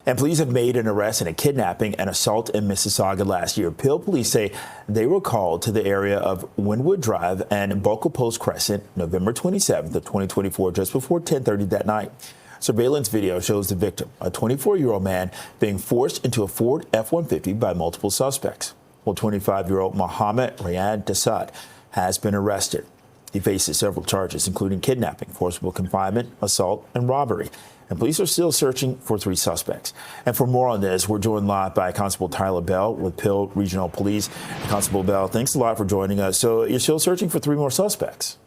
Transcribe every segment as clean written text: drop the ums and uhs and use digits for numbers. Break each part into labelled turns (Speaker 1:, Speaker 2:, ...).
Speaker 1: And police have made an arrest in a kidnapping and assault in Mississauga last year. Peel police say they were called to the area of Wynwood Drive and Buckle Post Crescent, November 27th of 2024, just before 10:30 that night. Surveillance video shows the victim, a 24-year-old man, being forced into a Ford F-150 by multiple suspects. Well, 25-year-old Mohammed Rayad Desad has been arrested. He faces several charges, including kidnapping, forcible confinement, assault, and robbery. And police are still searching for 3 suspects. And for more on this, we're joined live by Constable Tyler Bell with Peel Regional Police. Constable Bell, thanks a lot for joining us. So you're still searching for 3 more suspects?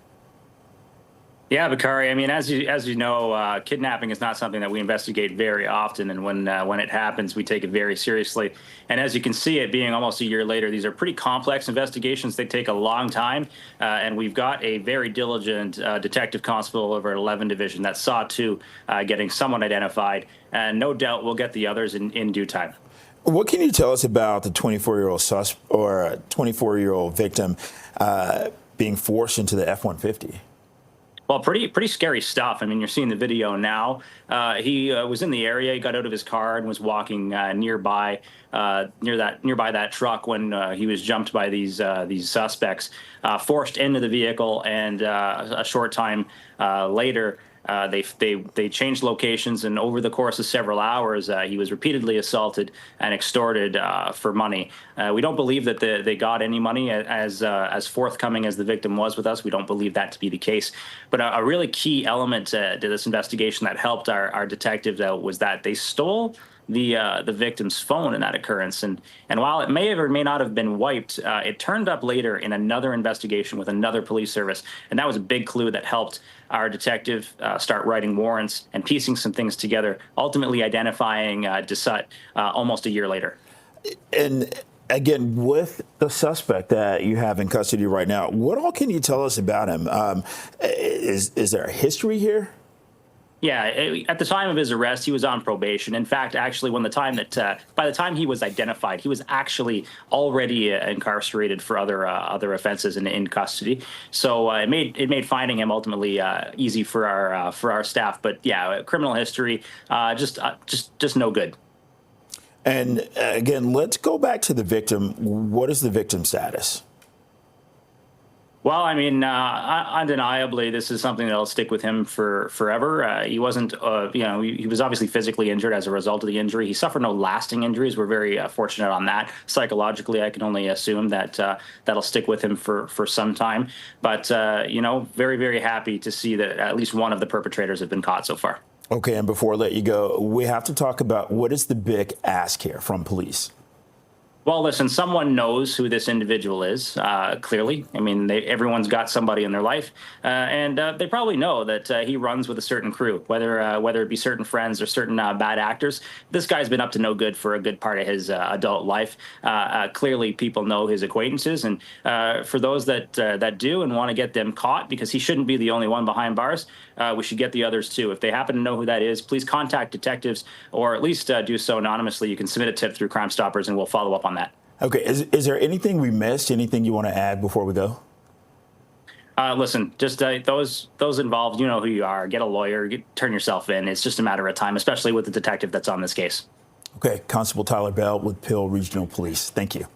Speaker 2: Yeah, Bakari. I mean, as you know, kidnapping is not something that we investigate very often, and when it happens, we take it very seriously. And as you can see, it being almost a year later, these are pretty complex investigations. They take a long time, and we've got a very diligent detective constable over at 11 Division that saw to getting someone identified, and no doubt we'll get the others in due time.
Speaker 1: What can you tell us about the 24-year-old victim being forced into the F-150?
Speaker 2: Well, pretty scary stuff. I mean, you're seeing the video now. He was in the area. He got out of his car and was walking nearby that truck when he was jumped by these suspects, forced into the vehicle, and a short time later, they changed locations, and over the course of several hours, he was repeatedly assaulted and extorted for money. We don't believe that they got any money, as forthcoming as the victim was with us. We don't believe that to be the case. But a really key element to this investigation that helped our detectives out was that they stole the victim's phone in that occurrence. And while it may have or may not have been wiped, it turned up later in another investigation with another police service. And that was a big clue that helped our detective start writing warrants and piecing some things together, ultimately identifying Desut almost a year later. And
Speaker 1: again, with the suspect that you have in custody right now, what all can you tell us about him? Is there a history here?
Speaker 2: Yeah, at the time of his arrest, he was on probation. In fact, actually, by the time he was identified, he was actually already incarcerated for other offenses and in custody. So it made finding him ultimately easy for our staff. But yeah, criminal history, just no good.
Speaker 1: And again, let's go back to the victim. What is the victim's status?
Speaker 2: Well, I mean, undeniably, this is something that'll stick with him for forever. He wasn't, he was obviously physically injured as a result of the injury. He suffered no lasting injuries. We're very fortunate on that. Psychologically, I can only assume that that'll stick with him for some time. But, very, very happy to see that at least one of the perpetrators have been caught so far.
Speaker 1: Okay, and before I let you go, we have to talk about what is the big ask here from police?
Speaker 2: Well, listen, someone knows who this individual is, clearly. I mean, everyone's got somebody in their life, and they probably know that he runs with a certain crew, whether it be certain friends or certain bad actors. This guy's been up to no good for a good part of his adult life. Clearly, people know his acquaintances, and for those that do and want to get them caught, because he shouldn't be the only one behind bars, we should get the others too. If they happen to know who that is, please contact detectives, or at least do so anonymously. You can submit a tip through Crime Stoppers, and we'll follow up on that.
Speaker 1: Okay. Is there anything we missed? Anything you want to add before we go?
Speaker 2: Listen, just those involved, you know who you are. Get a lawyer. Turn yourself in. It's just a matter of time, especially with the detective that's on this case.
Speaker 1: Okay. Constable Tyler Bell with Peel Regional Police. Thank you.